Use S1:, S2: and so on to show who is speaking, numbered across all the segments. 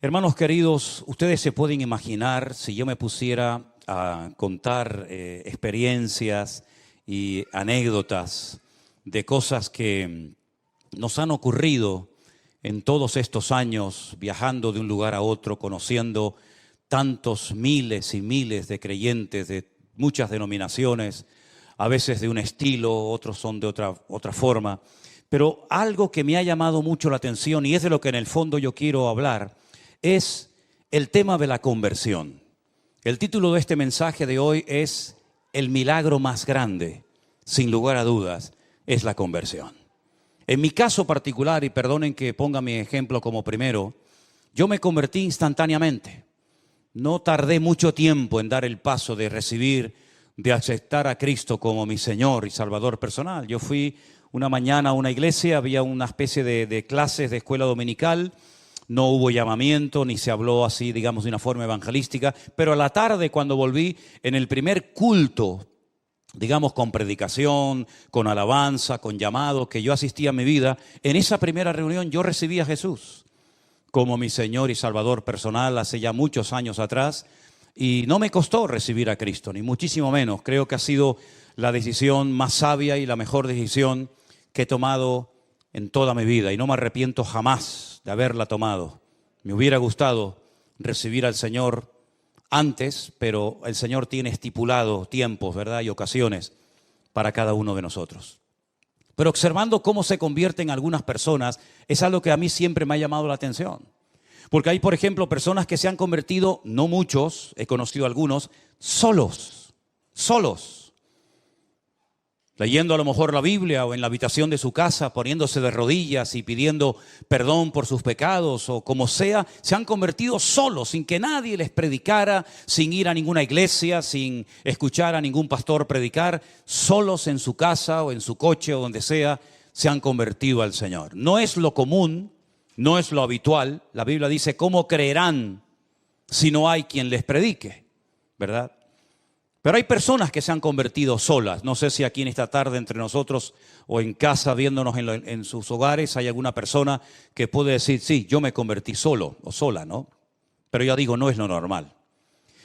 S1: Hermanos queridos, ustedes se pueden imaginar si yo me pusiera a contar experiencias y anécdotas de cosas que nos han ocurrido en todos estos años, viajando de un lugar a otro, conociendo tantos miles y miles de creyentes de muchas denominaciones, a veces de un estilo, otros son de otra forma. Pero algo que me ha llamado mucho la atención, y es de lo que en el fondo yo quiero hablar, es el tema de la conversión. El título de este mensaje de hoy es El milagro más grande, sin lugar a dudas, es la conversión. En mi caso particular, y perdonen que ponga mi ejemplo como primero, yo me convertí instantáneamente. No tardé mucho tiempo en dar el paso de recibir, de aceptar a Cristo como mi Señor y Salvador personal. Yo fui una mañana a una iglesia, había una especie de clases de escuela dominical. No hubo llamamiento, ni se habló así, digamos, de una forma evangelística. Pero a la tarde, cuando volví, en el primer culto, digamos, con predicación, con alabanza, con llamado, que yo asistí a mi vida, en esa primera reunión yo recibí a Jesús como mi Señor y Salvador personal hace ya muchos años atrás. Y no me costó recibir a Cristo, ni muchísimo menos. Creo que ha sido la decisión más sabia y la mejor decisión que he tomado en toda mi vida. Y no me arrepiento jamás de haberla tomado. Me hubiera gustado recibir al Señor antes, pero el Señor tiene estipulado tiempos, ¿verdad? Y ocasiones para cada uno de nosotros. Pero observando cómo se convierten algunas personas, es algo que a mí siempre me ha llamado la atención. Porque hay, por ejemplo, personas que se han convertido, no muchos, he conocido algunos, solos. Leyendo a lo mejor la Biblia o en la habitación de su casa, poniéndose de rodillas y pidiendo perdón por sus pecados o como sea, se han convertido solos, sin que nadie les predicara, sin ir a ninguna iglesia, sin escuchar a ningún pastor predicar, solos en su casa o en su coche o donde sea, se han convertido al Señor. No es lo común, no es lo habitual. La Biblia dice, ¿cómo creerán si no hay quien les predique? ¿Verdad? Pero hay personas que se han convertido solas. No sé si aquí en esta tarde entre nosotros o en casa viéndonos en sus hogares hay alguna persona que puede decir, sí, yo me convertí solo o sola, ¿no? Pero yo digo, no es lo normal.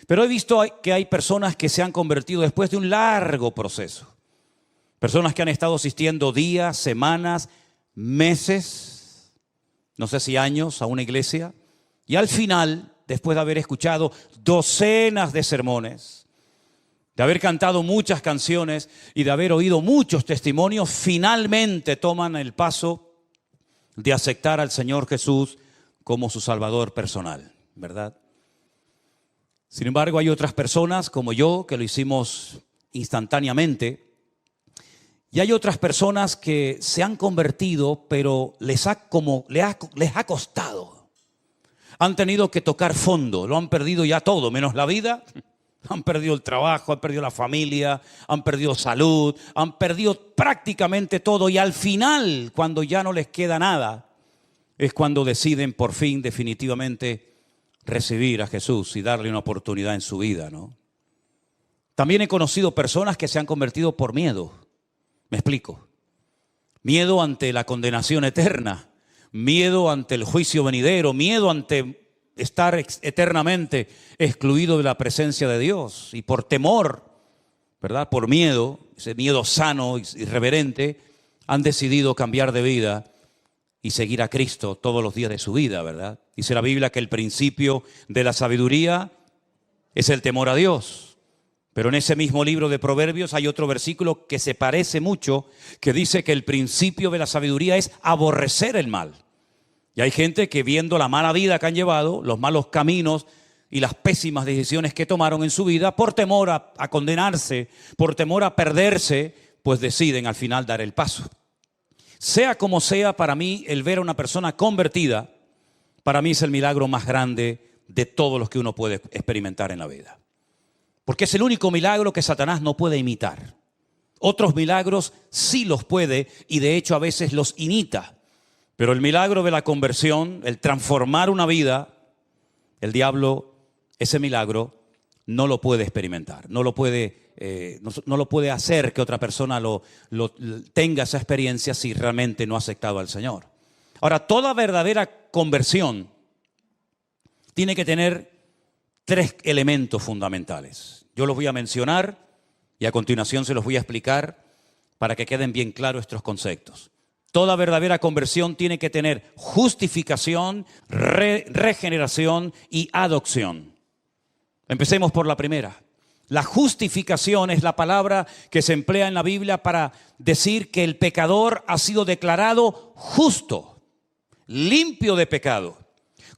S1: Pero he visto que hay personas que se han convertido después de un largo proceso. Personas que han estado asistiendo días, semanas, meses, no sé si años a una iglesia. Y al final, después de haber escuchado docenas de sermones, de haber cantado muchas canciones y de haber oído muchos testimonios, finalmente toman el paso de aceptar al Señor Jesús como su Salvador personal, ¿verdad? Sin embargo, hay otras personas como yo que lo hicimos instantáneamente y hay otras personas que se han convertido, pero les ha costado. Han tenido que tocar fondo, lo han perdido ya todo, menos la vida. Han perdido el trabajo, han perdido la familia, han perdido salud, han perdido prácticamente todo. Y al final, cuando ya no les queda nada, es cuando deciden por fin definitivamente recibir a Jesús y darle una oportunidad en su vida, ¿no? También he conocido personas que se han convertido por miedo. Me explico. Miedo ante la condenación eterna, miedo ante el juicio venidero, miedo ante estar eternamente excluido de la presencia de Dios. Y por temor, ¿verdad? Por miedo, ese miedo sano y irreverente, han decidido cambiar de vida y seguir a Cristo todos los días de su vida, ¿verdad? Dice la Biblia que el principio de la sabiduría es el temor a Dios. Pero en ese mismo libro de Proverbios hay otro versículo que se parece mucho, que dice que el principio de la sabiduría es aborrecer el mal. Y hay gente que viendo la mala vida que han llevado, los malos caminos y las pésimas decisiones que tomaron en su vida, por temor a condenarse, por temor a perderse, pues deciden al final dar el paso. Sea como sea, para mí el ver a una persona convertida, para mí es el milagro más grande de todos los que uno puede experimentar en la vida. Porque es el único milagro que Satanás no puede imitar. Otros milagros sí los puede y de hecho a veces los imita. Pero el milagro de la conversión, el transformar una vida, el diablo, ese milagro, no lo puede experimentar. No lo puede hacer que otra persona tenga esa experiencia si realmente no ha aceptado al Señor. Ahora, toda verdadera conversión tiene que tener 3 elementos fundamentales. Yo los voy a mencionar y a continuación se los voy a explicar para que queden bien claros estos conceptos. Toda verdadera conversión tiene que tener justificación, regeneración y adopción. Empecemos por la primera. La justificación es la palabra que se emplea en la Biblia para decir que el pecador ha sido declarado justo, limpio de pecado,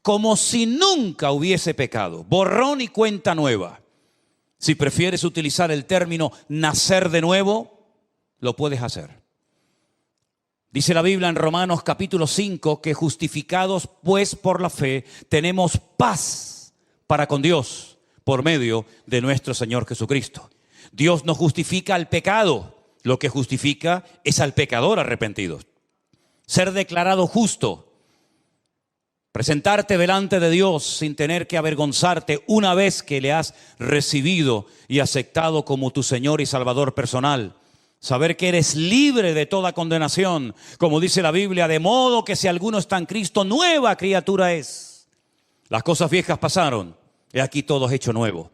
S1: como si nunca hubiese pecado, borrón y cuenta nueva. Si prefieres utilizar el término nacer de nuevo, lo puedes hacer. Dice la Biblia en Romanos capítulo 5 que justificados pues por la fe tenemos paz para con Dios por medio de nuestro Señor Jesucristo. Dios no justifica al pecado, lo que justifica es al pecador arrepentido. Ser declarado justo, presentarte delante de Dios sin tener que avergonzarte una vez que le has recibido y aceptado como tu Señor y Salvador personal. Saber que eres libre de toda condenación, como dice la Biblia, de modo que si alguno está en Cristo, nueva criatura es. Las cosas viejas pasaron, y aquí todo es hecho nuevo.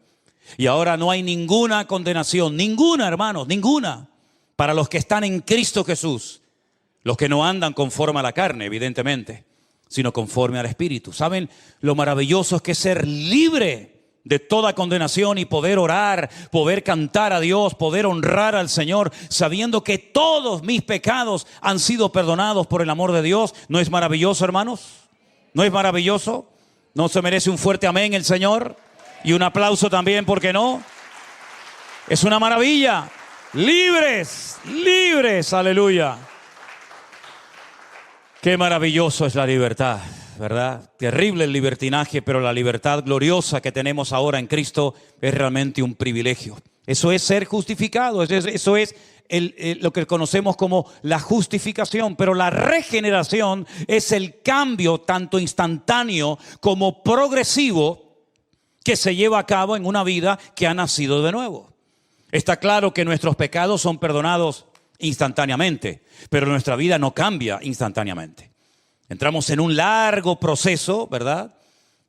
S1: Y ahora no hay ninguna condenación, ninguna, hermanos, ninguna, para los que están en Cristo Jesús. Los que no andan conforme a la carne, evidentemente, sino conforme al Espíritu. ¿Saben lo maravilloso es que ser libre de toda condenación y poder orar, poder cantar a Dios, poder honrar al Señor, sabiendo que todos mis pecados han sido perdonados por el amor de Dios? ¿No es maravilloso, hermanos? ¿No es maravilloso? ¿No se merece un fuerte amén el Señor? Y un aplauso también, ¿por qué no? Es una maravilla. Libres, libres, aleluya. Qué maravilloso es la libertad, ¿verdad? Terrible el libertinaje, pero la libertad gloriosa que tenemos ahora en Cristo es realmente un privilegio. Eso es ser justificado, eso es lo que conocemos como la justificación. Pero la regeneración es el cambio tanto instantáneo como progresivo que se lleva a cabo en una vida que ha nacido de nuevo. Está claro que nuestros pecados son perdonados instantáneamente, pero nuestra vida no cambia instantáneamente. Entramos en un largo proceso, ¿verdad?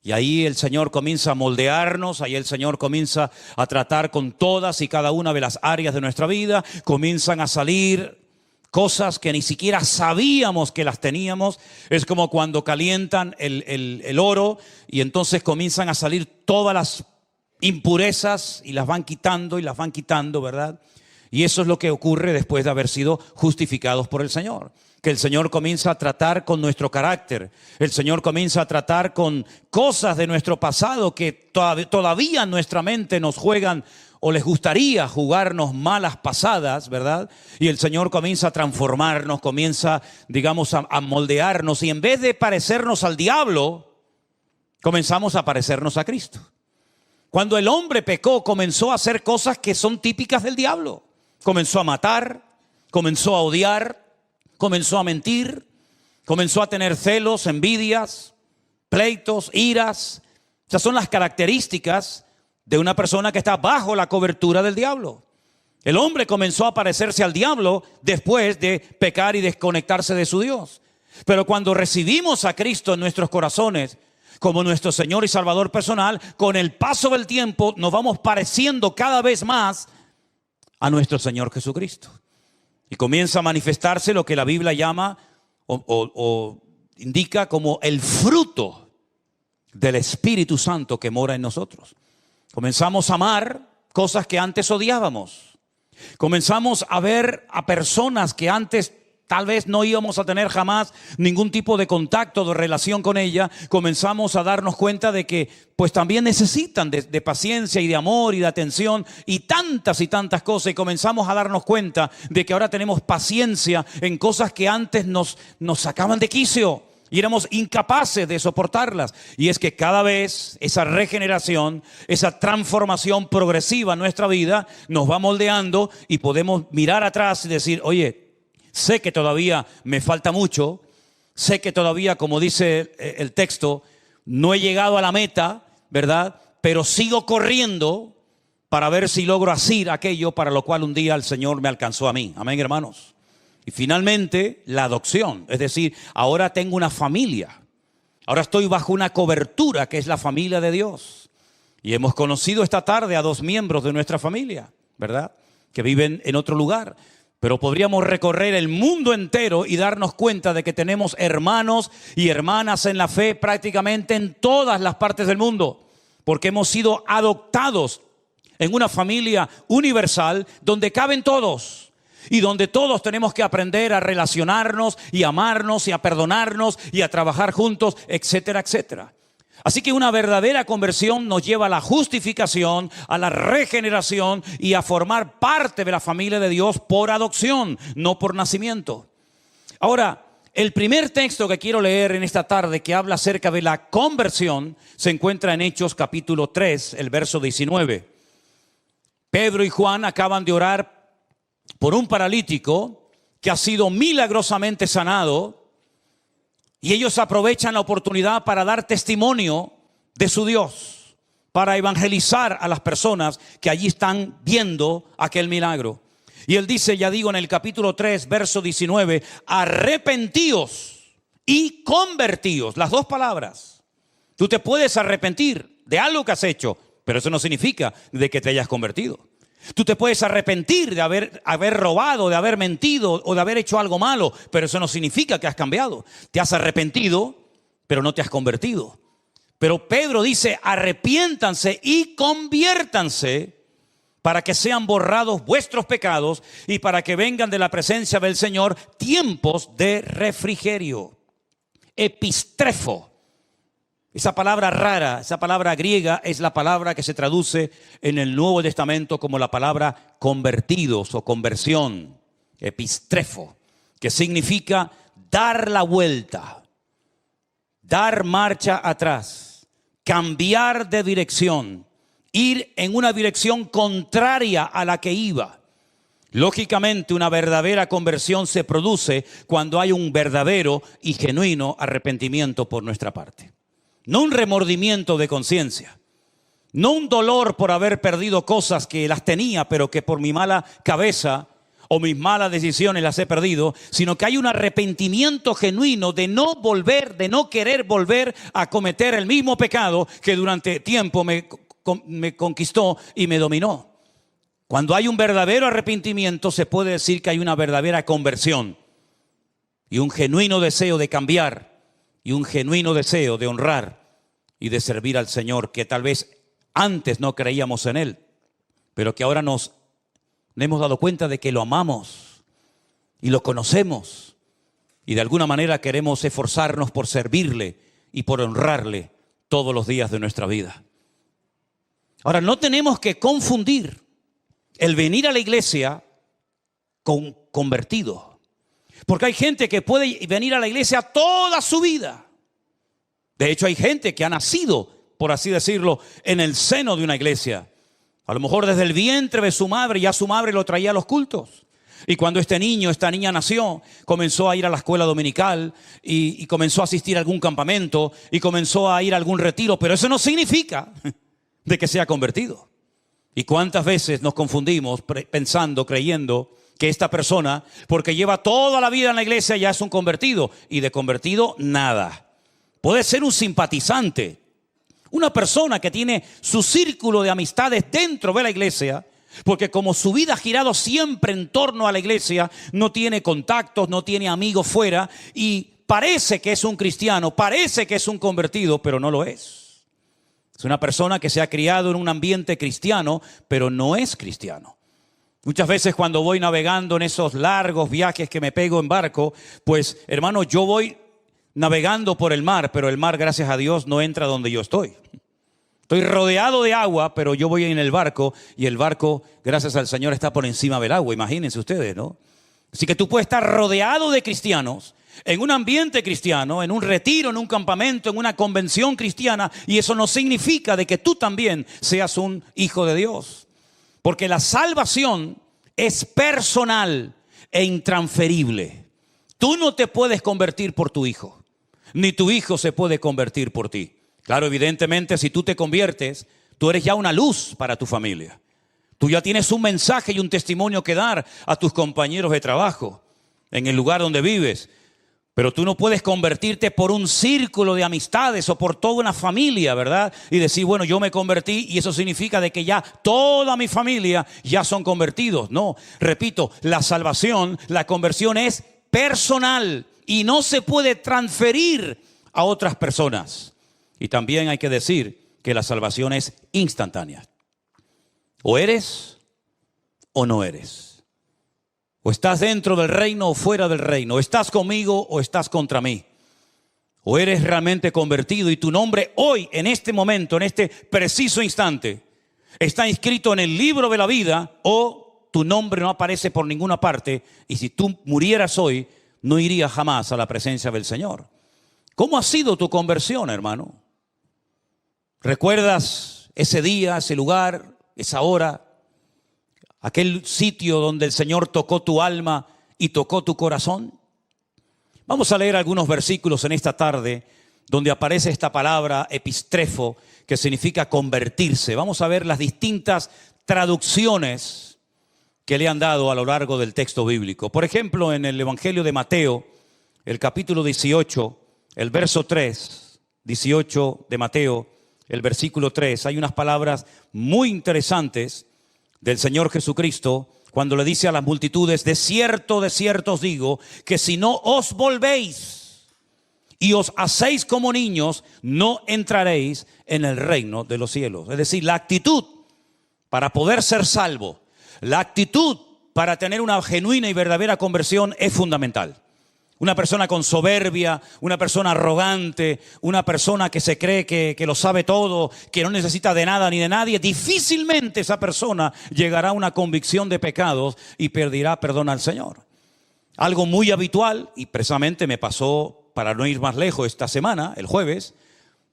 S1: Y ahí el Señor comienza a moldearnos, ahí el Señor comienza a tratar con todas y cada una de las áreas de nuestra vida. Comienzan a salir cosas que ni siquiera sabíamos que las teníamos. Es como cuando calientan el oro y entonces comienzan a salir todas las impurezas y las van quitando, ¿verdad? Y eso es lo que ocurre después de haber sido justificados por el Señor. Que el Señor comienza a tratar con nuestro carácter. El Señor comienza a tratar con cosas de nuestro pasado que todavía en nuestra mente nos juegan o les gustaría jugarnos malas pasadas, ¿verdad? Y el Señor comienza a transformarnos, comienza, digamos, a moldearnos. Y en vez de parecernos al diablo, comenzamos a parecernos a Cristo. Cuando el hombre pecó, comenzó a hacer cosas que son típicas del diablo. Comenzó a matar, comenzó a odiar, comenzó a mentir, comenzó a tener celos, envidias, pleitos, iras. Esas son las características de una persona que está bajo la cobertura del diablo. El hombre comenzó a parecerse al diablo después de pecar y desconectarse de su Dios. Pero cuando recibimos a Cristo en nuestros corazones como nuestro Señor y Salvador personal, con el paso del tiempo nos vamos pareciendo cada vez más a nuestro Señor Jesucristo. Y comienza a manifestarse lo que la Biblia llama o indica como el fruto del Espíritu Santo que mora en nosotros. Comenzamos a amar cosas que antes odiábamos. Comenzamos a ver a personas que antes tal vez no íbamos a tener jamás ningún tipo de contacto, de relación con ella. Comenzamos a darnos cuenta de que pues también necesitan de paciencia y de amor y de atención y tantas cosas. Y comenzamos a darnos cuenta de que ahora tenemos paciencia en cosas que antes nos sacaban de quicio y éramos incapaces de soportarlas. Y es que cada vez esa regeneración, esa transformación progresiva en nuestra vida nos va moldeando y podemos mirar atrás y decir, oye, sé que todavía me falta mucho, sé que todavía, como dice el texto, no he llegado a la meta, ¿verdad? Pero sigo corriendo para ver si logro asir aquello para lo cual un día el Señor me alcanzó a mí. Amén, hermanos. Y finalmente, la adopción. Es decir, ahora tengo una familia. Ahora estoy bajo una cobertura que es la familia de Dios. Y hemos conocido esta tarde a 2 miembros de nuestra familia, ¿verdad?, que viven en otro lugar. Pero podríamos recorrer el mundo entero y darnos cuenta de que tenemos hermanos y hermanas en la fe prácticamente en todas las partes del mundo, porque hemos sido adoptados en una familia universal donde caben todos y donde todos tenemos que aprender a relacionarnos y amarnos y a perdonarnos y a trabajar juntos, etcétera, etcétera. Así que una verdadera conversión nos lleva a la justificación, a la regeneración y a formar parte de la familia de Dios por adopción, no por nacimiento. Ahora, el primer texto que quiero leer en esta tarde que habla acerca de la conversión se encuentra en Hechos capítulo 3, el verso 19. Pedro y Juan acaban de orar por un paralítico que ha sido milagrosamente sanado. Y ellos aprovechan la oportunidad para dar testimonio de su Dios, para evangelizar a las personas que allí están viendo aquel milagro. Y él dice, ya digo, en el capítulo 3, verso 19, arrepentíos y convertíos. Las 2 palabras. Tú te puedes arrepentir de algo que has hecho, pero eso no significa de que te hayas convertido. Tú te puedes arrepentir de haber robado, de haber mentido o de haber hecho algo malo, pero eso no significa que has cambiado. Te has arrepentido, pero no te has convertido. Pero Pedro dice, arrepiéntanse y conviértanse para que sean borrados vuestros pecados y para que vengan de la presencia del Señor tiempos de refrigerio. Epistrefo. Esa palabra rara, esa palabra griega es la palabra que se traduce en el Nuevo Testamento como la palabra convertidos o conversión, epistrefo, que significa dar la vuelta, dar marcha atrás, cambiar de dirección, ir en una dirección contraria a la que iba. Lógicamente, una verdadera conversión se produce cuando hay un verdadero y genuino arrepentimiento por nuestra parte. No un remordimiento de conciencia, no un dolor por haber perdido cosas que las tenía, pero que por mi mala cabeza o mis malas decisiones las he perdido, sino que hay un arrepentimiento genuino de no volver, de no querer volver a cometer el mismo pecado que durante tiempo me conquistó y me dominó. Cuando hay un verdadero arrepentimiento, se puede decir que hay una verdadera conversión y un genuino deseo de cambiar. Y un genuino deseo de honrar y de servir al Señor, que tal vez antes no creíamos en Él, pero que ahora nos hemos dado cuenta de que lo amamos y lo conocemos. Y de alguna manera queremos esforzarnos por servirle y por honrarle todos los días de nuestra vida. Ahora, no tenemos que confundir el venir a la iglesia con convertido. Porque hay gente que puede venir a la iglesia toda su vida. De hecho, hay gente que ha nacido, por así decirlo, en el seno de una iglesia. A lo mejor desde el vientre de su madre, ya su madre lo traía a los cultos. Y cuando este niño, esta niña nació, comenzó a ir a la escuela dominical y comenzó a asistir a algún campamento y comenzó a ir a algún retiro. Pero eso no significa de que sea convertido. ¿Y cuántas veces nos confundimos pensando, creyendo que esta persona, porque lleva toda la vida en la iglesia, ya es un convertido? Y de convertido, nada. Puede ser un simpatizante, una persona que tiene su círculo de amistades dentro de la iglesia, porque como su vida ha girado siempre en torno a la iglesia, no tiene contactos, no tiene amigos fuera, y parece que es un cristiano, parece que es un convertido, pero no lo es. Es una persona que se ha criado en un ambiente cristiano, pero no es cristiano. Muchas veces cuando voy navegando en esos largos viajes que me pego en barco, pues hermano, yo voy navegando por el mar, pero el mar, gracias a Dios, no entra donde yo estoy. Estoy rodeado de agua, pero yo voy en el barco y el barco, gracias al Señor, está por encima del agua. Imagínense ustedes, ¿no? Así que tú puedes estar rodeado de cristianos, en un ambiente cristiano, en un retiro, en un campamento, en una convención cristiana, y eso no significa de que tú también seas un hijo de Dios. Porque la salvación es personal e intransferible. Tú no te puedes convertir por tu hijo, ni tu hijo se puede convertir por ti. Claro, evidentemente, si tú te conviertes, tú eres ya una luz para tu familia. Tú ya tienes un mensaje y un testimonio que dar a tus compañeros de trabajo, en el lugar donde vives. Pero tú no puedes convertirte por un círculo de amistades o por toda una familia, ¿verdad? Y decir, bueno, yo me convertí y eso significa de que ya toda mi familia ya son convertidos. No, repito, la salvación, la conversión es personal y no se puede transferir a otras personas. Y también hay que decir que la salvación es instantánea. O eres o no eres. O estás dentro del reino o fuera del reino. O estás conmigo o estás contra mí. O eres realmente convertido y tu nombre hoy, en este momento, en este preciso instante, está inscrito en el libro de la vida, o tu nombre no aparece por ninguna parte. Y si tú murieras hoy, no irías jamás a la presencia del Señor. ¿Cómo ha sido tu conversión, hermano? ¿Recuerdas ese día, ese lugar, esa hora? Aquel sitio donde el Señor tocó tu alma y tocó tu corazón. Vamos a leer algunos versículos en esta tarde donde aparece esta palabra epistrefo, que significa convertirse. Vamos a ver las distintas traducciones que le han dado a lo largo del texto bíblico. Por ejemplo, en el Evangelio de Mateo, el capítulo 18, el verso 3, 18 de Mateo, el versículo 3, hay unas palabras muy interesantes del Señor Jesucristo, cuando le dice a las multitudes, de cierto os digo, que si no os volvéis y os hacéis como niños, no entraréis en el reino de los cielos. Es decir, la actitud para poder ser salvo, la actitud para tener una genuina y verdadera conversión es fundamental. Una persona con soberbia, una persona arrogante, una persona que se cree que lo sabe todo, que no necesita de nada ni de nadie, difícilmente esa persona llegará a una convicción de pecados y pedirá perdón al Señor. Algo muy habitual, y precisamente me pasó, para no ir más lejos, esta semana, el jueves,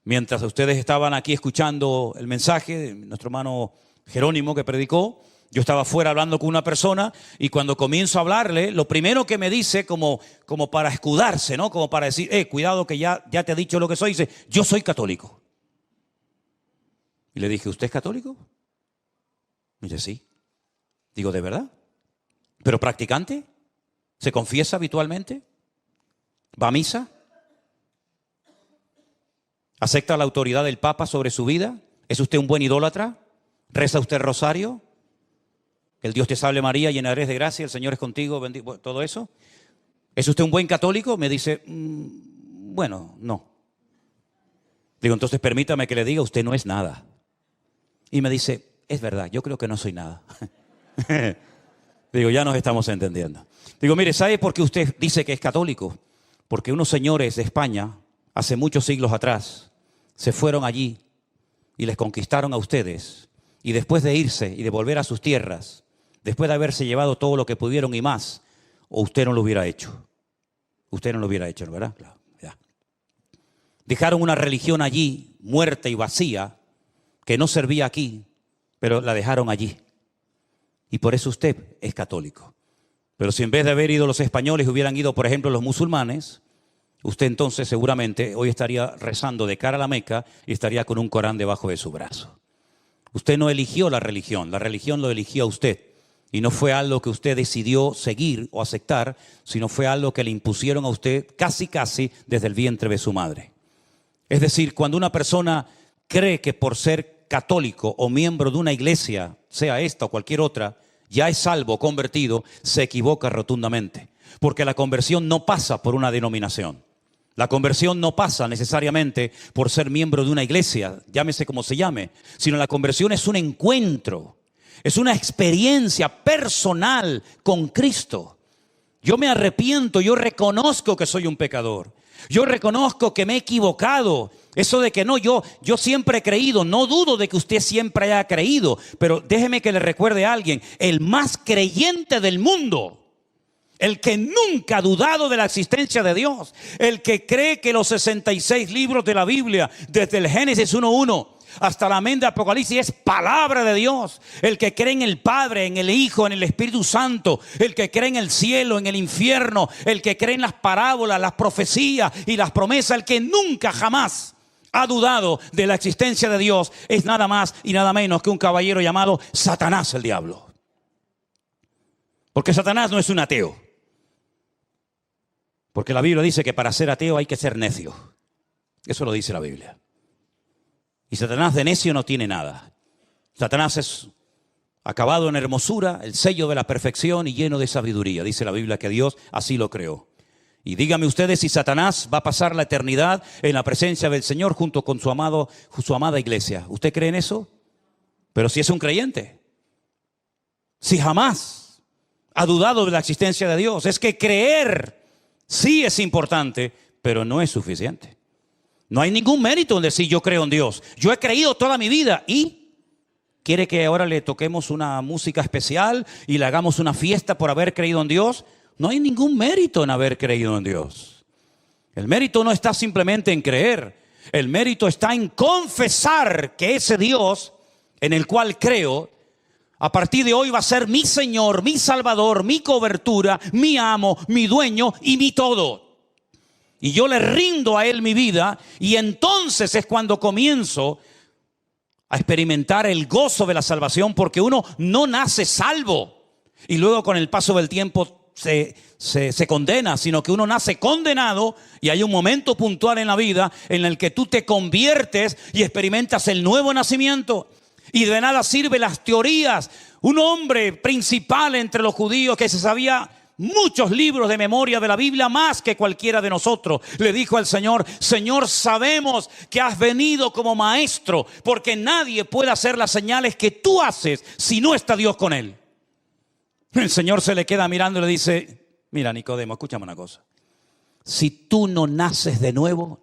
S1: mientras ustedes estaban aquí escuchando el mensaje de nuestro hermano Jerónimo que predicó. Yo estaba fuera hablando con una persona y cuando comienzo a hablarle, lo primero que me dice como para escudarse, ¿no? Como para decir, cuidado que ya te he dicho lo que soy, dice, yo soy católico. Y le dije, ¿usted es católico? Y dice, sí. Digo, ¿de verdad? ¿Pero practicante? ¿Se confiesa habitualmente? ¿Va a misa? ¿Acepta la autoridad del Papa sobre su vida? ¿Es usted un buen idólatra? ¿Reza usted rosario? El Dios te salve María, llena eres de gracia, el Señor es contigo, bendito, todo eso. ¿Es usted un buen católico? Me dice, bueno, no. Digo, entonces permítame que le diga, usted no es nada. Y me dice, es verdad, yo creo que no soy nada. Digo, ya nos estamos entendiendo. Digo, mire, ¿sabe por qué usted dice que es católico? Porque unos señores de España, hace muchos siglos atrás, se fueron allí y les conquistaron a ustedes. Y después de irse y de volver a sus tierras, después de haberse llevado todo lo que pudieron y más, o usted no lo hubiera hecho. Usted no lo hubiera hecho, ¿verdad? Claro, ya. Dejaron una religión allí, muerta y vacía, que no servía aquí, pero la dejaron allí. Y por eso usted es católico. Pero si en vez de haber ido los españoles hubieran ido, por ejemplo, los musulmanes, usted entonces seguramente hoy estaría rezando de cara a la Meca y estaría con un Corán debajo de su brazo. Usted no eligió la religión lo eligió a usted. Y no fue algo que usted decidió seguir o aceptar, sino fue algo que le impusieron a usted casi desde el vientre de su madre. Es decir, cuando una persona cree que por ser católico o miembro de una iglesia, sea esta o cualquier otra, ya es salvo, convertido, se equivoca rotundamente. Porque la conversión no pasa por una denominación. La conversión no pasa necesariamente por ser miembro de una iglesia, llámese como se llame, sino la conversión es un encuentro, es una experiencia personal con Cristo. Yo me arrepiento, yo reconozco que soy un pecador, yo reconozco que me he equivocado. Eso de que no, yo siempre he creído, no dudo de que usted siempre haya creído, pero déjeme que le recuerde a alguien, el más creyente del mundo, el que nunca ha dudado de la existencia de Dios, el que cree que los 66 libros de la Biblia, desde el Génesis 1:1 hasta la amén de Apocalipsis, es palabra de Dios, el que cree en el Padre, en el Hijo, en el Espíritu Santo, el que cree en el cielo, en el infierno, el que cree en las parábolas, las profecías y las promesas, el que nunca jamás ha dudado de la existencia de Dios, es nada más y nada menos que un caballero llamado Satanás, el diablo. Porque Satanás no es un ateo. Porque la Biblia dice que para ser ateo hay que ser necio. Eso lo dice la Biblia. Y Satanás de necio no tiene nada. Satanás es acabado en hermosura, el sello de la perfección y lleno de sabiduría. Dice la Biblia que Dios así lo creó. Y díganme ustedes si Satanás va a pasar la eternidad en la presencia del Señor junto con su amada iglesia. ¿Usted cree en eso? Pero si es un creyente. Si jamás ha dudado de la existencia de Dios. Es que creer sí es importante, pero no es suficiente. No hay ningún mérito en decir yo creo en Dios. Yo he creído toda mi vida y ¿quiere que ahora le toquemos una música especial y le hagamos una fiesta por haber creído en Dios? No hay ningún mérito en haber creído en Dios. El mérito no está simplemente en creer. El mérito está en confesar que ese Dios en el cual creo, a partir de hoy va a ser mi Señor, mi Salvador, mi cobertura, mi amo, mi dueño y mi todo. Y yo le rindo a Él mi vida y entonces es cuando comienzo a experimentar el gozo de la salvación, porque uno no nace salvo y luego con el paso del tiempo se condena, sino que uno nace condenado y hay un momento puntual en la vida en el que tú te conviertes y experimentas el nuevo nacimiento. Y de nada sirven las teorías. Un hombre principal entre los judíos que se sabía muchos libros de memoria de la Biblia, más que cualquiera de nosotros, le dijo al Señor: Señor, sabemos que has venido como maestro, porque nadie puede hacer las señales que tú haces si no está Dios con él. El Señor se le queda mirando y le dice: mira, Nicodemo, escúchame una cosa. Si tú no naces de nuevo,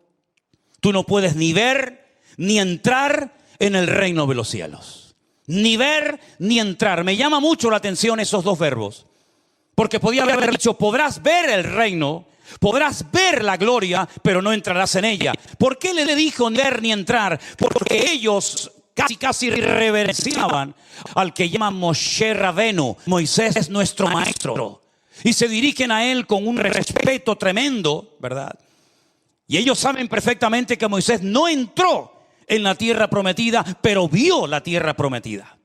S1: tú no puedes ni ver ni entrar en el reino de los cielos. Ni ver ni entrar. Me llama mucho la atención esos dos verbos. Porque podía haber dicho: podrás ver el reino, podrás ver la gloria, pero no entrarás en ella. ¿Por qué le dijo ni ver ni entrar? Porque ellos casi reverenciaban al que llaman Moshe Rabenu. Moisés es nuestro maestro. Y se dirigen a él con un respeto tremendo, ¿verdad? Y ellos saben perfectamente que Moisés no entró en la tierra prometida, pero vio la tierra prometida.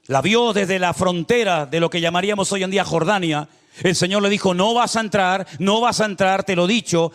S1: La vio desde la frontera de lo que llamaríamos hoy en día Jordania. El Señor le dijo: no vas a entrar, te lo he dicho,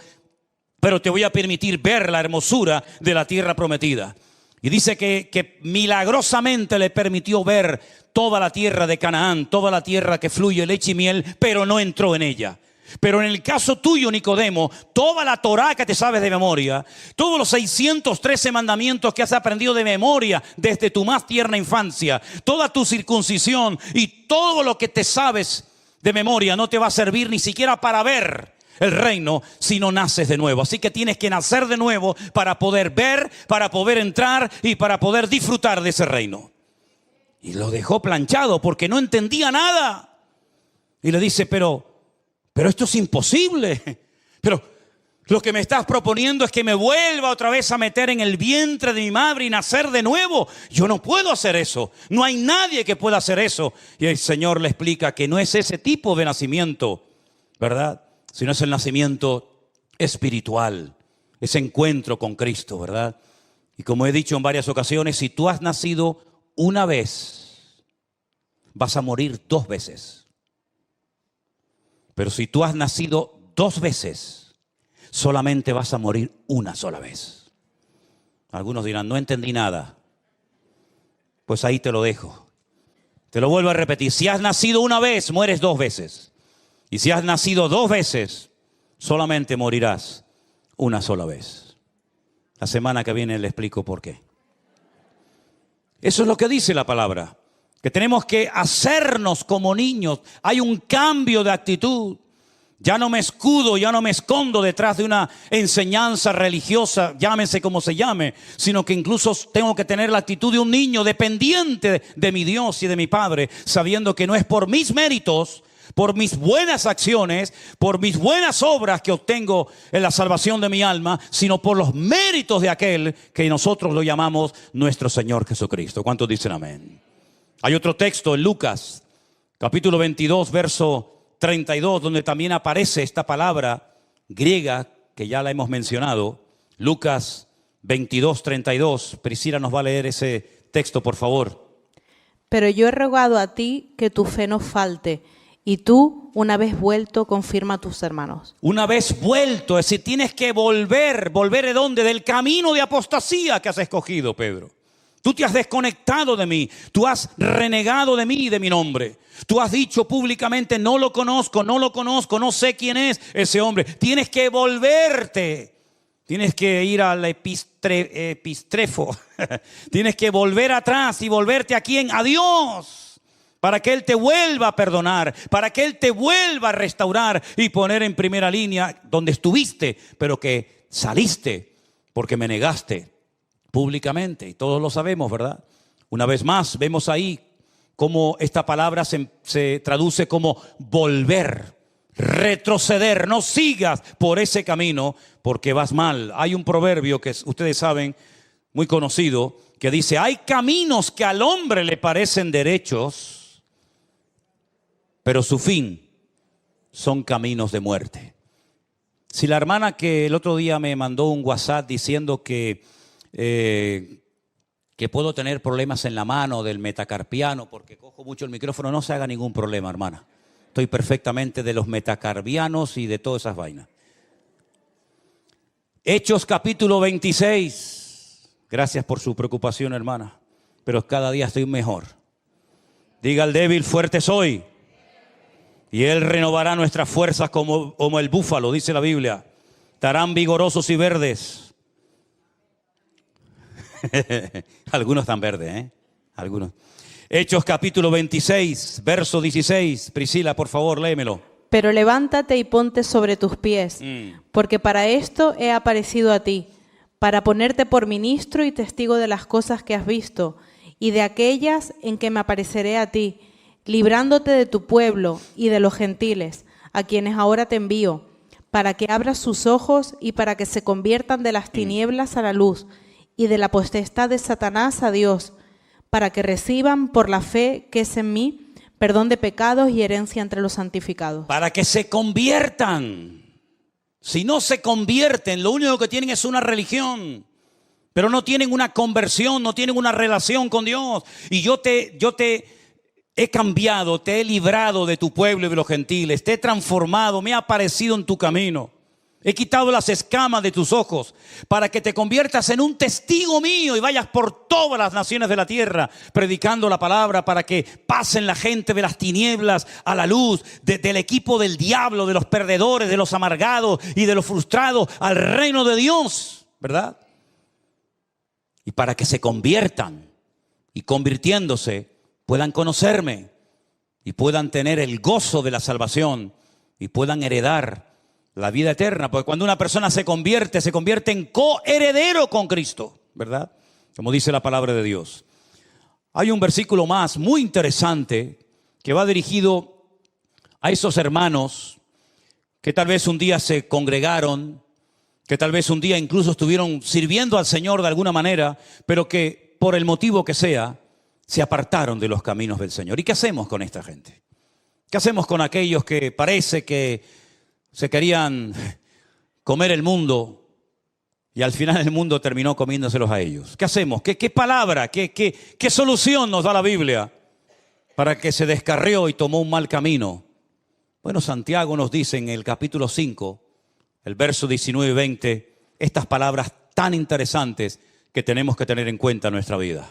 S1: pero te voy a permitir ver la hermosura de la tierra prometida. Y dice que milagrosamente le permitió ver toda la tierra de Canaán, toda la tierra que fluye leche y miel, pero no entró en ella. Pero en el caso tuyo, Nicodemo, toda la Torá que te sabes de memoria, todos los 613 mandamientos que has aprendido de memoria desde tu más tierna infancia, toda tu circuncisión y todo lo que te sabes de memoria no te va a servir ni siquiera para ver el reino si no naces de nuevo. Así que tienes que nacer de nuevo para poder ver, para poder entrar y para poder disfrutar de ese reino. Y lo dejó planchado porque no entendía nada. Y le dice: pero esto es imposible. Pero lo que me estás proponiendo es que me vuelva otra vez a meter en el vientre de mi madre y nacer de nuevo. Yo no puedo hacer eso. No hay nadie que pueda hacer eso. Y el Señor le explica que no es ese tipo de nacimiento, ¿verdad? Sino es el nacimiento espiritual, ese encuentro con Cristo, ¿verdad? Y como he dicho en varias ocasiones, si tú has nacido una vez, vas a morir 2 veces. Pero si tú has nacido 2 veces, solamente vas a morir una sola vez. Algunos dirán: no entendí nada. Pues ahí te lo dejo. Te lo vuelvo a repetir: si has nacido una vez, mueres 2 veces. Y si has nacido 2 veces, solamente morirás una sola vez. La semana que viene le explico por qué. Eso es lo que dice la palabra. Que tenemos que hacernos como niños. Hay un cambio de actitud. Ya no me escudo, ya no me escondo detrás de una enseñanza religiosa, llámese como se llame, sino que incluso tengo que tener la actitud de un niño dependiente de mi Dios y de mi Padre, sabiendo que no es por mis méritos, por mis buenas acciones, por mis buenas obras que obtengo en la salvación de mi alma, sino por los méritos de aquel que nosotros lo llamamos nuestro Señor Jesucristo. ¿Cuántos dicen amén? Hay otro texto en Lucas, capítulo 22, verso 32, donde también aparece esta palabra griega que ya la hemos mencionado. Lucas 22, 32. Priscila nos va a leer ese texto, por favor.
S2: Pero yo he rogado a ti que tu fe no falte, Y tú, una vez vuelto, confirma a tus hermanos.
S1: Una vez vuelto, es decir, tienes que volver. ¿Volver de dónde? Del camino de apostasía que has escogido, Pedro. Tú te has desconectado de mí, tú has renegado de mí y de mi nombre. Tú has dicho públicamente, no lo conozco, no sé quién es ese hombre. Tienes que volverte, tienes que ir al epistrefo, tienes que volver atrás y volverte a quién, a Dios, para que Él te vuelva a perdonar, para que Él te vuelva a restaurar y poner en primera línea donde estuviste, pero que saliste porque me negaste públicamente, y todos lo sabemos, ¿verdad? Una vez más, vemos ahí cómo esta palabra se traduce como volver, retroceder. No sigas por ese camino porque vas mal. Hay un proverbio que ustedes saben, muy conocido, que dice, hay caminos que al hombre le parecen derechos, pero su fin son caminos de muerte. Si la hermana que el otro día me mandó un WhatsApp diciendo que puedo tener problemas en la mano del metacarpiano porque cojo mucho el micrófono, no se haga ningún problema, hermana. Estoy perfectamente de los metacarpianos y de todas esas vainas. Hechos capítulo 26. Gracias por su preocupación, hermana, pero cada día estoy mejor. Diga al débil, fuerte soy. Y Él renovará nuestras fuerzas como el búfalo, dice la Biblia. Estarán vigorosos y verdes. Algunos están verdes, ¿eh? Algunos. Hechos capítulo 26, verso 16. Priscila, por favor, léemelo.
S2: Pero levántate y ponte sobre tus pies, porque para esto he aparecido a ti, para ponerte por ministro y testigo de las cosas que has visto, y de aquellas en que me apareceré a ti, librándote de tu pueblo y de los gentiles, a quienes ahora te envío, para que abras sus ojos y para que se conviertan de las tinieblas a la luz, y de la potestad de Satanás a Dios, para que reciban por la fe que es en mí, perdón de pecados y herencia entre los santificados.
S1: Para que se conviertan. Si no se convierten, lo único que tienen es una religión, pero no tienen una conversión, no tienen una relación con Dios. Y yo te he cambiado, te he librado de tu pueblo y de los gentiles, te he transformado, me he aparecido en tu camino. He quitado las escamas de tus ojos para que te conviertas en un testigo mío y vayas por todas las naciones de la tierra predicando la palabra, para que pasen la gente de las tinieblas a la luz, del equipo del diablo, de los perdedores, de los amargados y de los frustrados al reino de Dios, ¿verdad? Y para que se conviertan y convirtiéndose puedan conocerme y puedan tener el gozo de la salvación y puedan heredar la vida eterna, porque cuando una persona se convierte en coheredero con Cristo, ¿verdad? Como dice la palabra de Dios. Hay un versículo más muy interesante que va dirigido a esos hermanos que tal vez un día se congregaron, que tal vez un día incluso estuvieron sirviendo al Señor de alguna manera, pero que por el motivo que sea, se apartaron de los caminos del Señor. ¿Y qué hacemos con esta gente? ¿Qué hacemos con aquellos que parece que se querían comer el mundo y al final el mundo terminó comiéndoselos a ellos? ¿Qué hacemos? ¿Qué palabra, qué solución nos da la Biblia para que se descarrió y tomó un mal camino? Bueno, Santiago nos dice en el capítulo 5, el verso 19 y 20, estas palabras tan interesantes que tenemos que tener en cuenta en nuestra vida.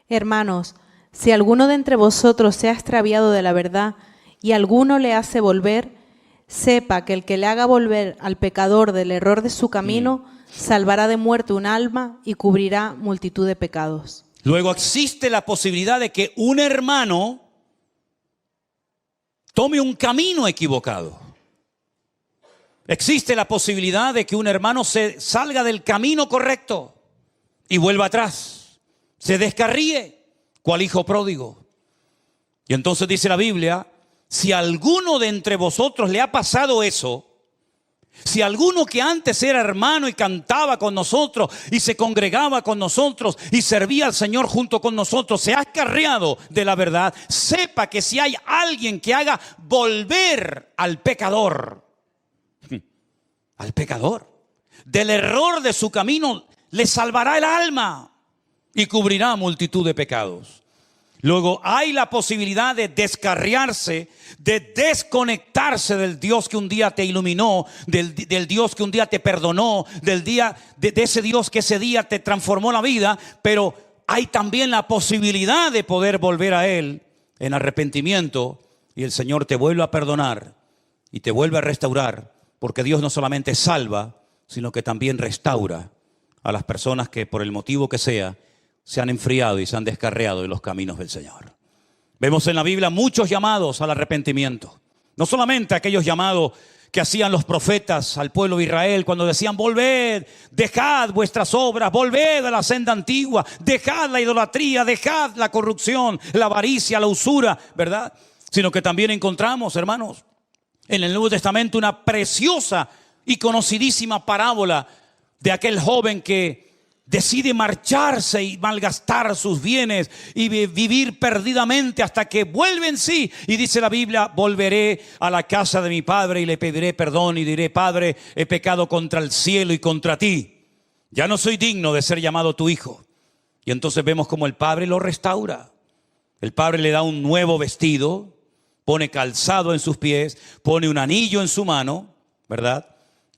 S2: Hermanos, si alguno de entre vosotros se ha extraviado de la verdad y alguno le hace volver, sepa que el que le haga volver al pecador del error de su camino, salvará de muerte un alma y cubrirá multitud de pecados.
S1: Luego existe la posibilidad de que un hermano tome un camino equivocado. Existe la posibilidad de que un hermano se salga del camino correcto y vuelva atrás, se descarríe, cual hijo pródigo. Y entonces dice la Biblia, si a alguno de entre vosotros le ha pasado eso, si alguno que antes era hermano y cantaba con nosotros y se congregaba con nosotros y servía al Señor junto con nosotros, se ha escarriado de la verdad, sepa que si hay alguien que haga volver al pecador, del error de su camino, le salvará el alma y cubrirá multitud de pecados. Luego hay la posibilidad de descarriarse, de desconectarse del Dios que un día te iluminó, del Dios que un día te perdonó, de ese Dios que ese día te transformó la vida. Pero hay también la posibilidad de poder volver a Él en arrepentimiento, y el Señor te vuelve a perdonar y te vuelve a restaurar, porque Dios no solamente salva, sino que también restaura a las personas que por el motivo que sea se han enfriado y se han descarriado de los caminos del Señor. Vemos en la Biblia muchos llamados al arrepentimiento. No solamente aquellos llamados que hacían los profetas al pueblo de Israel cuando decían: volved, dejad vuestras obras, volved a la senda antigua, dejad la idolatría, dejad la corrupción, la avaricia, la usura, ¿verdad? Sino que también encontramos, hermanos, en el Nuevo Testamento una preciosa y conocidísima parábola de aquel joven que decide marcharse y malgastar sus bienes y vivir perdidamente hasta que vuelve en sí. Y dice la Biblia: volveré a la casa de mi padre y le pediré perdón y diré: Padre, he pecado contra el cielo y contra ti. Ya no soy digno de ser llamado tu hijo. Y entonces vemos como el padre lo restaura. El padre le da un nuevo vestido, pone calzado en sus pies, pone un anillo en su mano, ¿verdad?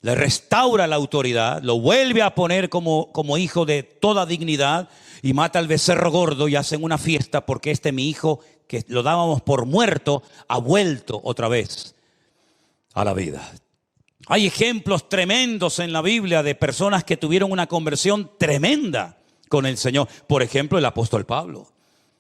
S1: Le restaura la autoridad, lo vuelve a poner como hijo de toda dignidad, y mata al becerro gordo y hacen una fiesta porque mi hijo, que lo dábamos por muerto, ha vuelto otra vez a la vida. Hay ejemplos tremendos en la Biblia de personas que tuvieron una conversión tremenda con el Señor. Por ejemplo, el apóstol Pablo.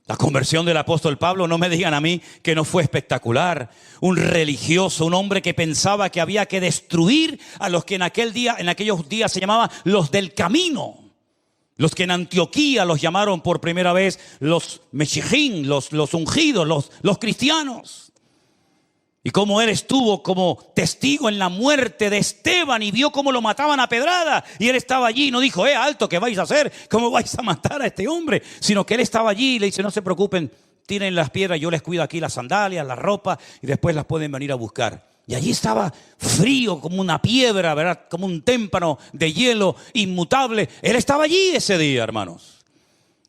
S1: La conversión del apóstol Pablo, no me digan a mí que no fue espectacular. Un religioso, un hombre que pensaba que había que destruir a los que en aquellos días se llamaban los del camino. Los que en Antioquía los llamaron por primera vez los Meshijín, los ungidos, los cristianos. Y como él estuvo como testigo en la muerte de Esteban y vio cómo lo mataban a pedrada, y él estaba allí y no dijo: alto, ¿qué vais a hacer? ¿Cómo vais a matar a este hombre? Sino que él estaba allí y le dice: no se preocupen, tiren las piedras, yo les cuido aquí las sandalias, la ropa, y después las pueden venir a buscar. Y allí estaba frío como una piedra, ¿verdad? Como un témpano de hielo inmutable. Él estaba allí ese día, hermanos.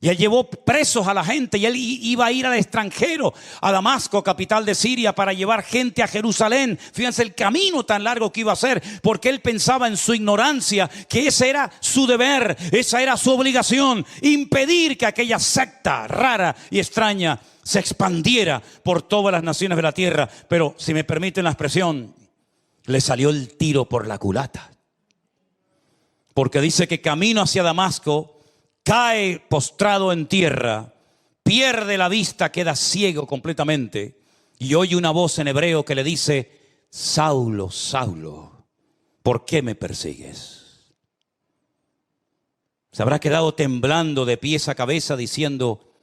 S1: Y él llevó presos a la gente, y él iba a ir al extranjero, a Damasco, capital de Siria, para llevar gente a Jerusalén. Fíjense el camino tan largo que iba a hacer, porque él pensaba en su ignorancia que ese era su deber, esa era su obligación: impedir que aquella secta rara y extraña se expandiera por todas las naciones de la tierra. Pero, si me permiten la expresión, le salió el tiro por la culata. Porque dice que camino hacia Damasco cae postrado en tierra, pierde la vista, queda ciego completamente, y oye una voz en hebreo que le dice: Saulo, Saulo, ¿por qué me persigues? Se habrá quedado temblando de pies a cabeza diciendo: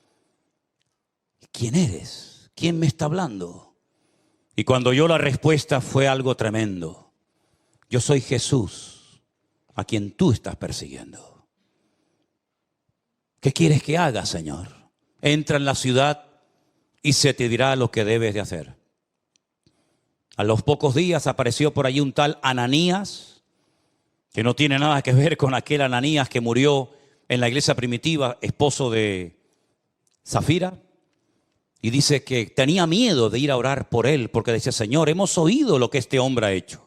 S1: ¿quién eres? ¿Quién me está hablando? Y cuando oyó la respuesta fue algo tremendo: yo soy Jesús, a quien tú estás persiguiendo. ¿Qué quieres que haga, Señor? Entra en la ciudad y se te dirá lo que debes de hacer. A los pocos días apareció por allí un tal Ananías, que no tiene nada que ver con aquel Ananías que murió en la iglesia primitiva, esposo de Zafira. Y dice que tenía miedo de ir a orar por él, porque decía: Señor, hemos oído lo que este hombre ha hecho,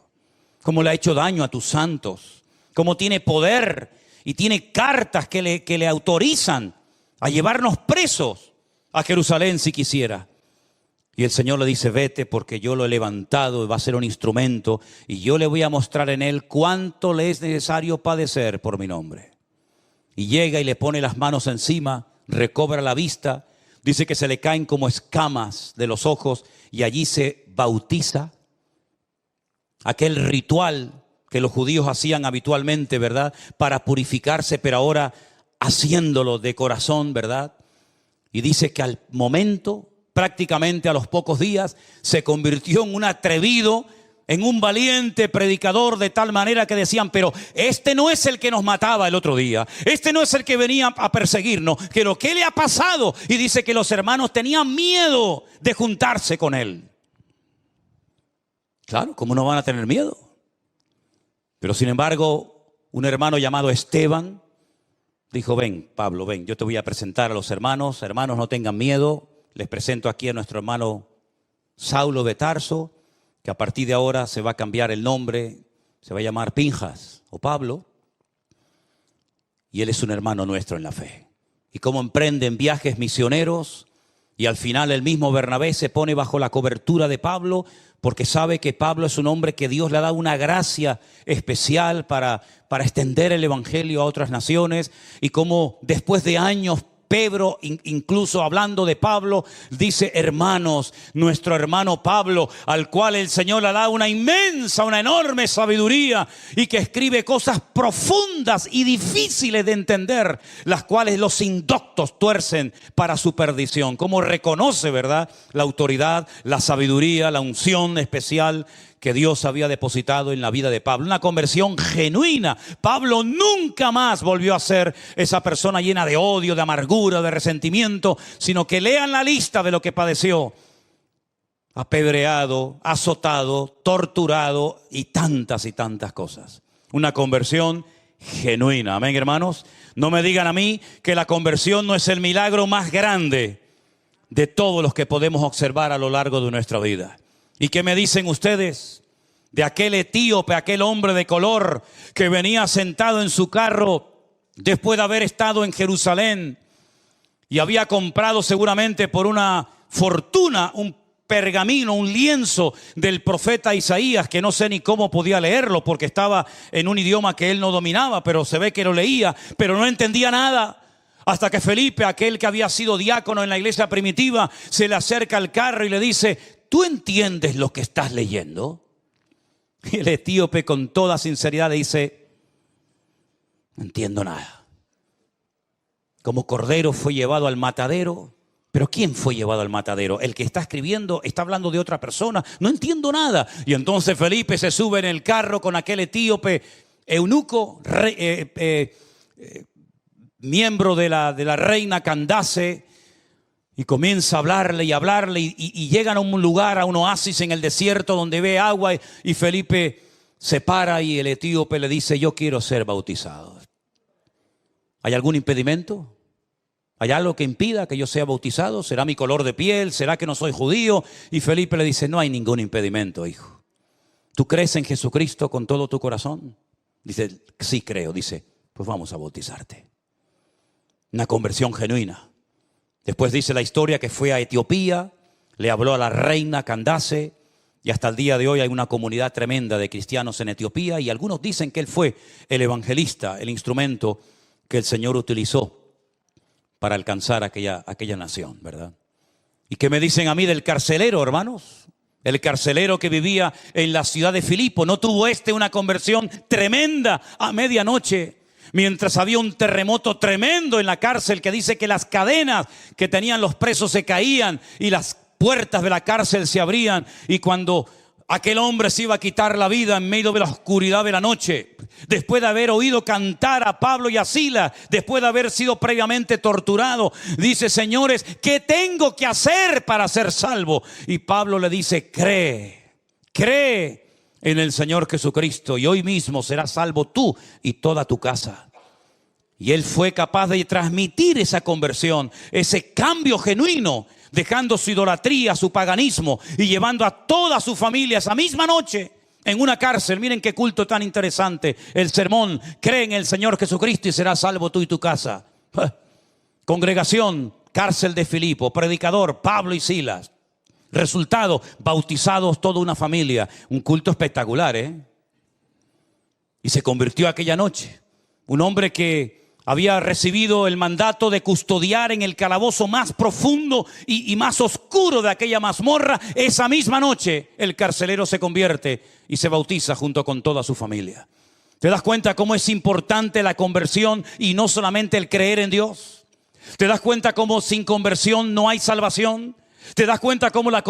S1: cómo le ha hecho daño a tus santos, cómo tiene poder y tiene cartas que le autorizan a llevarnos presos a Jerusalén si quisiera. Y el Señor le dice: vete, porque yo lo he levantado, va a ser un instrumento, y yo le voy a mostrar en él cuánto le es necesario padecer por mi nombre. Y llega y le pone las manos encima, recobra la vista, dice que se le caen como escamas de los ojos, y allí se bautiza. Aquel ritual que los judíos hacían habitualmente, ¿verdad?, para purificarse, pero ahora haciéndolo de corazón, ¿verdad? Y dice que al momento, prácticamente a los pocos días, se convirtió en un atrevido, en un valiente predicador, de tal manera que decían: pero este no es el que nos mataba el otro día, este no es el que venía a perseguirnos, pero ¿qué le ha pasado? Y dice que los hermanos tenían miedo de juntarse con él. Claro, ¿cómo no van a tener miedo? Pero sin embargo, un hermano llamado Esteban dijo: ven, Pablo, ven, yo te voy a presentar a los hermanos. Hermanos, no tengan miedo, les presento aquí a nuestro hermano Saulo de Tarso, que a partir de ahora se va a cambiar el nombre, se va a llamar Pinjas o Pablo, y él es un hermano nuestro en la fe. Y cómo emprenden viajes misioneros, y al final el mismo Bernabé se pone bajo la cobertura de Pablo, porque sabe que Pablo es un hombre que Dios le ha dado una gracia especial para extender el evangelio a otras naciones, y cómo después de años Pedro, incluso hablando de Pablo, dice: hermanos, nuestro hermano Pablo, al cual el Señor le ha dado una inmensa, una enorme sabiduría, y que escribe cosas profundas y difíciles de entender, las cuales los indoctos tuercen para su perdición. Como reconoce, ¿verdad?, la autoridad, la sabiduría, la unción especial que Dios había depositado en la vida de Pablo. Una conversión genuina. Pablo nunca más volvió a ser esa persona llena de odio, de amargura, de resentimiento, sino que lean la lista de lo que padeció: apedreado, azotado, torturado y tantas cosas. Una conversión genuina. Amén, hermanos. No me digan a mí que la conversión no es el milagro más grande de todos los que podemos observar a lo largo de nuestra vida. ¿Y qué me dicen ustedes de aquel etíope, aquel hombre de color que venía sentado en su carro después de haber estado en Jerusalén y había comprado seguramente por una fortuna un pergamino, un lienzo del profeta Isaías, que no sé ni cómo podía leerlo porque estaba en un idioma que él no dominaba, pero se ve que lo leía, pero no entendía nada? Hasta que Felipe, aquel que había sido diácono en la iglesia primitiva, se le acerca al carro y le dice: ¿tú entiendes lo que estás leyendo? Y el etíope, con toda sinceridad, le dice: no entiendo nada. Como cordero fue llevado al matadero. ¿Pero quién fue llevado al matadero? El que está escribiendo está hablando de otra persona. No entiendo nada. Y entonces Felipe se sube en el carro con aquel etíope eunuco, miembro de la reina Candace, y comienza a hablarle y llegan a un lugar, a un oasis en el desierto donde ve agua, y Felipe se para y el etíope le dice: yo quiero ser bautizado. ¿Hay algún impedimento? ¿Hay algo que impida que yo sea bautizado? ¿Será mi color de piel? ¿Será que no soy judío? Y Felipe le dice: no hay ningún impedimento, hijo. ¿Tú crees en Jesucristo con todo tu corazón? Dice: sí creo. Dice: pues vamos a bautizarte. Una conversión genuina. Después dice la historia que fue a Etiopía, le habló a la reina Candace, y hasta el día de hoy hay una comunidad tremenda de cristianos en Etiopía, y algunos dicen que él fue el evangelista, el instrumento que el Señor utilizó para alcanzar aquella nación, ¿verdad? ¿Y qué me dicen a mí del carcelero, hermanos? El carcelero que vivía en la ciudad de Filipo, ¿no tuvo una conversión tremenda a medianoche? Mientras había un terremoto tremendo en la cárcel que dice que las cadenas que tenían los presos se caían y las puertas de la cárcel se abrían, y cuando aquel hombre se iba a quitar la vida en medio de la oscuridad de la noche, después de haber oído cantar a Pablo y a Silas, después de haber sido previamente torturado, dice: señores, ¿qué tengo que hacer para ser salvo? Y Pablo le dice: cree en el Señor Jesucristo y hoy mismo serás salvo tú y toda tu casa. Y él fue capaz de transmitir esa conversión, ese cambio genuino, dejando su idolatría, su paganismo, y llevando a toda su familia esa misma noche en una cárcel. Miren qué culto tan interesante. El sermón: cree en el Señor Jesucristo y serás salvo tú y tu casa. Congregación, cárcel de Filipo, predicador, Pablo y Silas. Resultado: bautizados toda una familia. Un culto espectacular, Y se convirtió aquella noche. Un hombre que había recibido el mandato de custodiar en el calabozo más profundo y más oscuro de aquella mazmorra. Esa misma noche el carcelero se convierte y se bautiza junto con toda su familia. ¿Te das cuenta cómo es importante la conversión y no solamente el creer en Dios? ¿Te das cuenta cómo sin conversión no hay salvación? ¿Te das cuenta cómo la